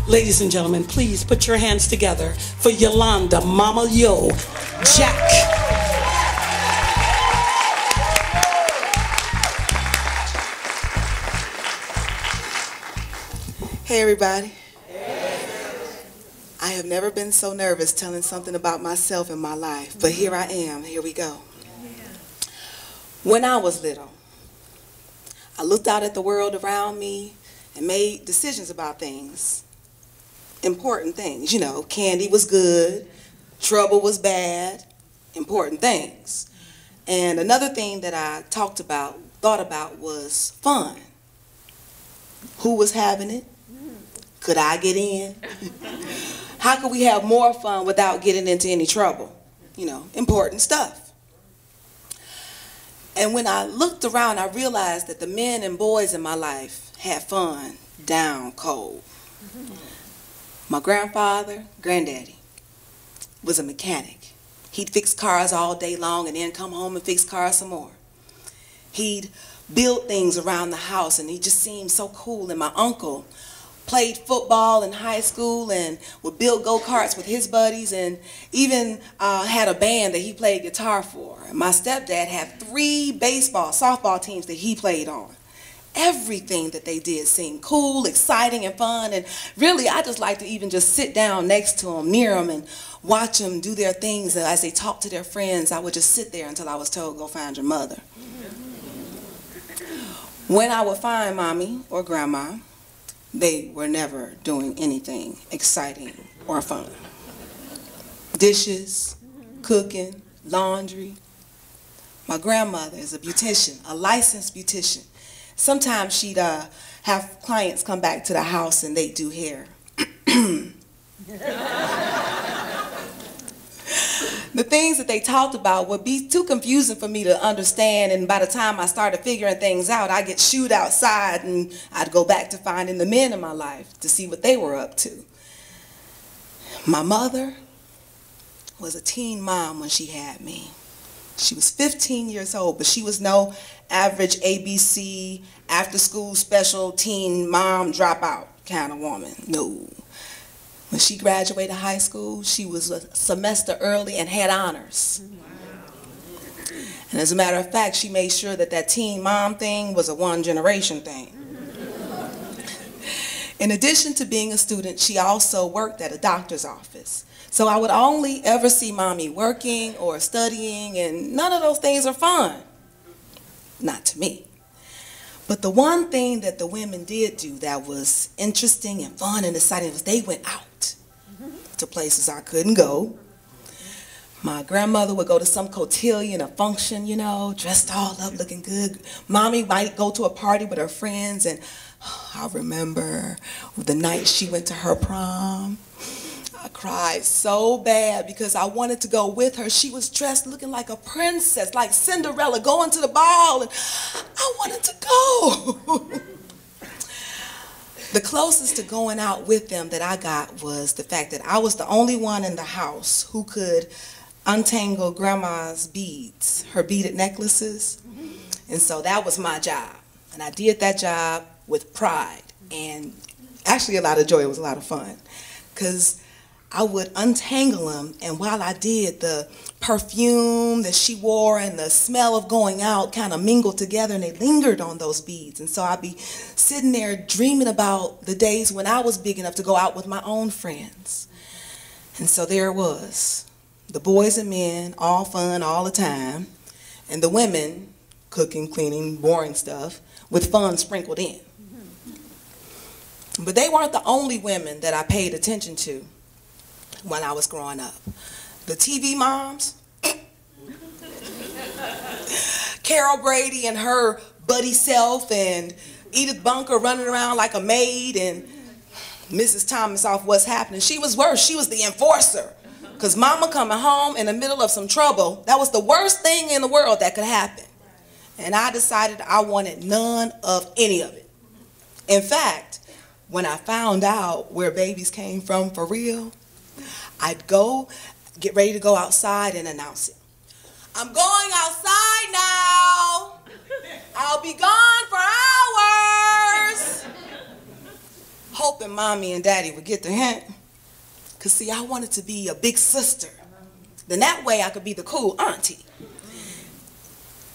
Ladies and gentlemen, please put your hands together for Yolanda, Mama Yo, Jack. Hey everybody. I have never been so nervous telling something about myself in my life, but here I am. Here we go. When I was little, I looked out at the world around me and made decisions about things. Important things, you know, candy was good, trouble was bad, important things. And another thing that I thought about was fun. Who was having it? Could I get in? How could we have more fun without getting into any trouble? You know, important stuff. And when I looked around, I realized that the men and boys in my life had fun down cold. My granddaddy, was a mechanic. He'd fix cars all day long and then come home and fix cars some more. He'd build things around the house and he just seemed so cool. And my uncle played football in high school and would build go-karts with his buddies and even had a band that he played guitar for. And my stepdad had 3 softball teams that he played on. Everything that they did seemed cool, exciting, and fun. And really, I just like to even just sit down next to them, near them, and watch them do their things. And as they talk to their friends, I would just sit there until I was told, go find your mother. When I would find mommy or grandma, they were never doing anything exciting or fun. Dishes, cooking, laundry. My grandmother is a beautician, a licensed beautician. Sometimes she'd have clients come back to the house and they'd do hair. The things that they talked about would be too confusing for me to understand, and by the time I started figuring things out, I'd get shooed outside and I'd go back to finding the men in my life to see what they were up to. My mother was a teen mom when she had me. She was 15 years old, but she was no average ABC, after-school special teen mom dropout kind of woman. No. When she graduated high school, she was a semester early and had honors. And as a matter of fact, she made sure that that teen mom thing was a one-generation thing. In addition to being a student, she also worked at a doctor's office. So I would only ever see mommy working or studying, and none of those things are fun. Not to me. But the one thing that the women did do that was interesting and fun and exciting was they went out to places I couldn't go. My grandmother would go to some cotillion, a function, you know, dressed all up, looking good. Mommy might go to a party with her friends, and I remember the night she went to her prom. I cried so bad because I wanted to go with her. She was dressed looking like a princess, like Cinderella, going to the ball, and I wanted to go. The closest to going out with them that I got was the fact that I was the only one in the house who could untangle grandma's beads, her beaded necklaces. And so that was my job. And I did that job with pride and actually a lot of joy. It was a lot of fun because I would untangle them, and while I did, the perfume that she wore and the smell of going out kind of mingled together, and they lingered on those beads. And so I'd be sitting there dreaming about the days when I was big enough to go out with my own friends. And so there it was, the boys and men, all fun all the time, and the women, cooking, cleaning, boring stuff, with fun sprinkled in. But they weren't the only women that I paid attention to when I was growing up. The TV moms, Carol Brady and her buddy self, and Edith Bunker running around like a maid, and Mrs. Thomas off What's Happening. She was worse. She was the enforcer. Because mama coming home in the middle of some trouble, that was the worst thing in the world that could happen. And I decided I wanted none of any of it. In fact, when I found out where babies came from for real, I'd go, get ready to go outside and announce it. I'm going outside now. I'll be gone for hours. hoping Mommy and Daddy would get the hint. Because, see, I wanted to be a big sister. Then that way I could be the cool auntie.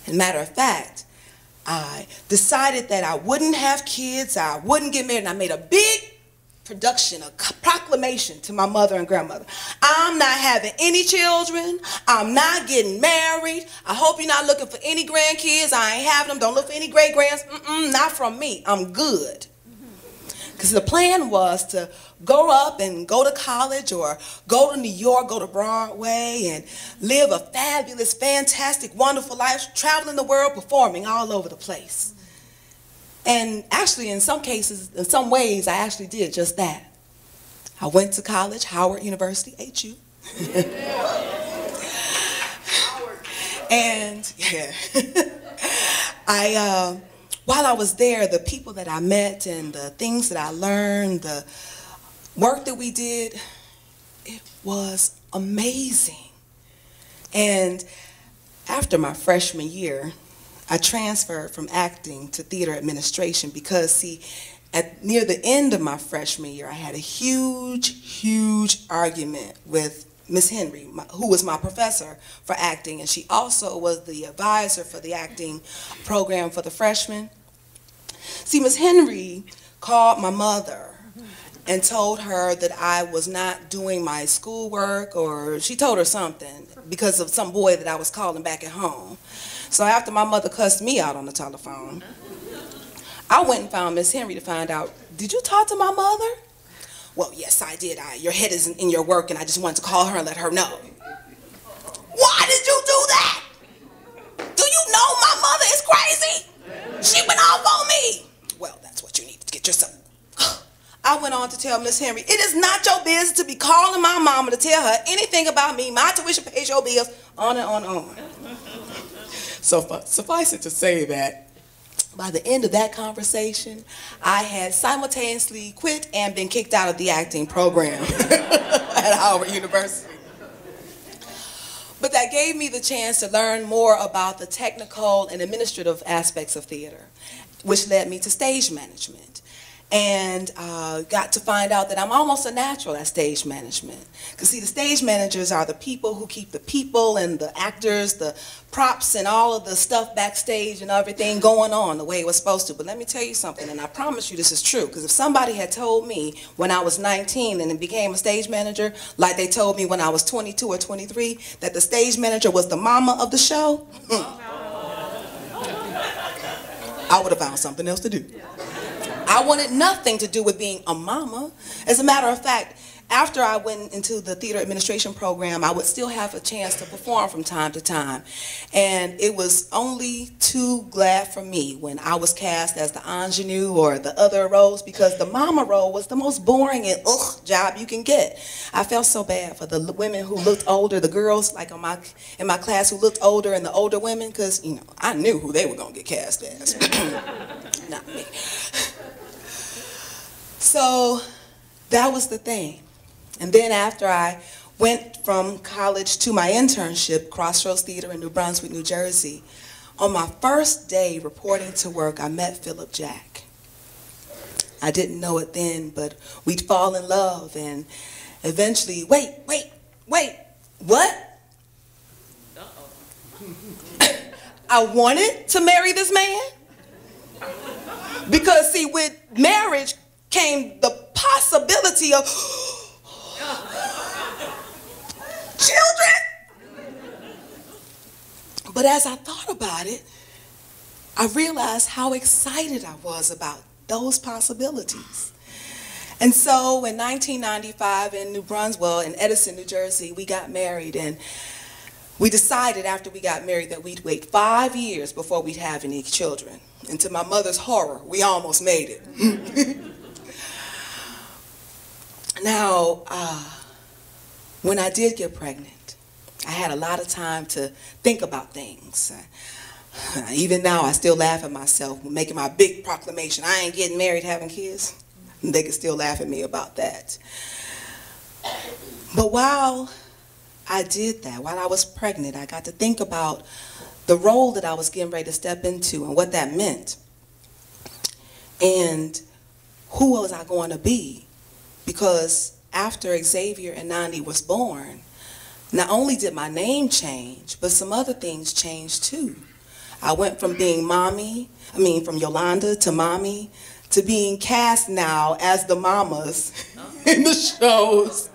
And matter of fact, I decided that I wouldn't have kids, I wouldn't get married, and I made a big production, a proclamation to my mother and grandmother. I'm not having any children. I'm not getting married. I hope you're not looking for any grandkids. I ain't having them. Don't look for any great-grands. Not from me. I'm good. Because the plan was to grow up and go to college or go to New York, go to Broadway, and live a fabulous, fantastic, wonderful life, traveling the world, performing all over the place. And actually, in some cases, in some ways, I actually did just that. I went to college, Howard University, HU. And, yeah. While I was there, the people that I met and the things that I learned, the work that we did, it was amazing. And after my freshman year, I transferred from acting to theater administration because, see, near the end of my freshman year, I had a huge argument with Miss Henry, who was my professor for acting, and she also was the advisor for the acting program for the freshmen. See, Miss Henry called my mother and told her that I was not doing my schoolwork, or she told her something because of some boy that I was calling back at home. So after my mother cussed me out on the telephone, I went and found Miss Henry to find out, did you talk to my mother? Well, yes, I did. Your head isn't in your work, and I just wanted to call her and let her know. Why did you do that? Do you know my mother is crazy? She went off on me. Well, that's what you need to get yourself. I went on to tell Miss Henry, it is not your business to be calling my mama to tell her anything about me, my tuition pays your bills, on and on and on. So suffice it to say that by the end of that conversation, I had simultaneously quit and been kicked out of the acting program at Howard University. But that gave me the chance to learn more about the technical and administrative aspects of theater, which led me to stage management. And got to find out that I'm almost a natural at stage management. Because see, the stage managers are the people who keep the people and the actors, the props and all of the stuff backstage and everything going on the way it was supposed to. But let me tell you something, and I promise you this is true, because if somebody had told me when I was 19 and became a stage manager, like they told me when I was 22 or 23, that the stage manager was the mama of the show, I would have found something else to do. I wanted nothing to do with being a mama. As a matter of fact, after I went into the theater administration program, I would still have a chance to perform from time to time. And it was only too glad for me when I was cast as the ingenue or the other roles, because the mama role was the most boring and job you can get. I felt so bad for the women who looked older, the girls like in my class who looked older, and the older women, because, you know, I knew who they were going to get cast as. Not me. So that was the thing. And then after I went from college to my internship, Crossroads Theater in New Brunswick, New Jersey, on my first day reporting to work, I met Philip Jack. I didn't know it then, but we'd fall in love, and eventually, wait, what? I wanted to marry this man? Because see, with marriage came the possibility of children. But as I thought about it, I realized how excited I was about those possibilities. And so in 1995 in New Brunswick, well, in Edison, New Jersey, we got married, and we decided after we got married that we'd wait 5 years before we'd have any children. And to my mother's horror, we almost made it. Now, when I did get pregnant, I had a lot of time to think about things. Even now, I still laugh at myself making my big proclamation, I ain't getting married, having kids. And they can still laugh at me about that. But while I did that, while I was pregnant, I got to think about the role that I was getting ready to step into and what that meant. And who was I going to be? Because after Xavier and Nandi was born, not only did my name change, but some other things changed too. I went from being from Yolanda to mommy, to being cast now as the mamas in the shows.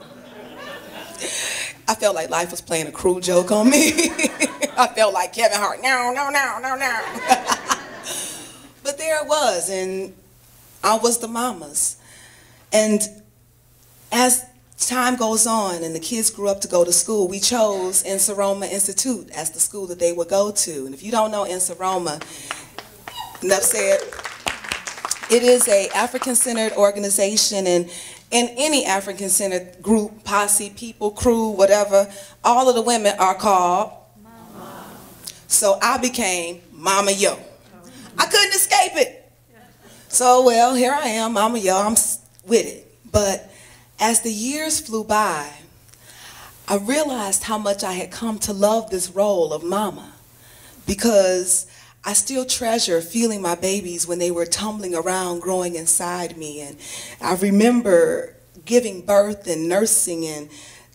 I felt like life was playing a cruel joke on me. I felt like Kevin Hart, no. But there it was, and I was the mamas. And as time goes on and the kids grew up to go to school, we chose Insaroma Institute as the school that they would go to. And if you don't know Insaroma, enough said, it is an African-centered organization, and in any African-centered group, posse, people, crew, whatever, all of the women are called Mama. So I became Mama Yo. I couldn't escape it. So, well, here I am, Mama Yo, I'm with it. But as the years flew by, I realized how much I had come to love this role of Mama, because I still treasure feeling my babies when they were tumbling around, growing inside me. And I remember giving birth and nursing and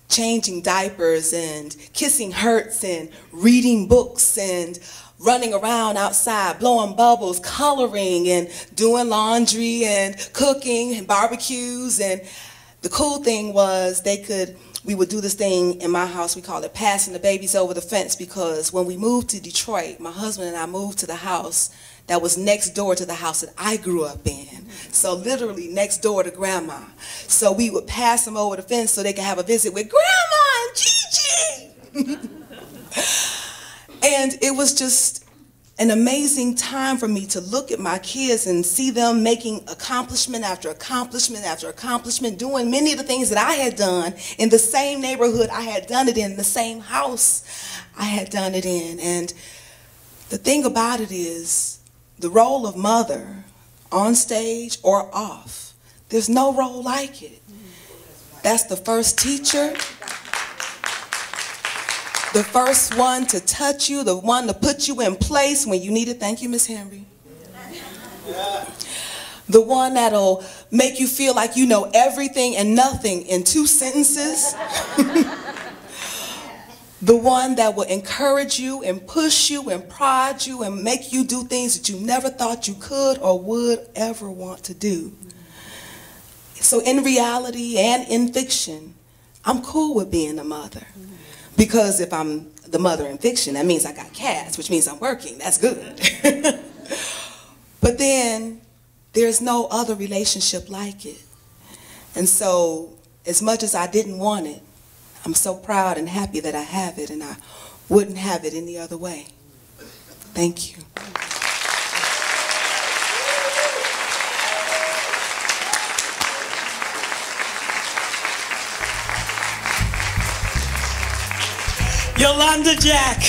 changing diapers and kissing hurts and reading books and running around outside, blowing bubbles, coloring and doing laundry and cooking and barbecues. And the cool thing was we would do this thing in my house, we call it passing the babies over the fence, because when we moved to Detroit, my husband and I moved to the house that was next door to the house that I grew up in. So literally next door to Grandma. So we would pass them over the fence so they could have a visit with Grandma and Gigi. And it was just an amazing time for me to look at my kids and see them making accomplishment after accomplishment after accomplishment, doing many of the things that I had done in the same neighborhood I had done it in, the same house I had done it in. And the thing about it is, the role of mother, on stage or off, there's no role like it. That's the first teacher, the first one to touch you, the one to put you in place when you need it. Thank you, Miss Henry. The one that'll make you feel like you know everything and nothing in 2 sentences. The one that will encourage you and push you and prod you and make you do things that you never thought you could or would ever want to do. So in reality and in fiction, I'm cool with being a mother. Because if I'm the mother in fiction, that means I got cast, which means I'm working. That's good. But then there's no other relationship like it. And so as much as I didn't want it, I'm so proud and happy that I have it, and I wouldn't have it any other way. Thank you. Yolanda Jack.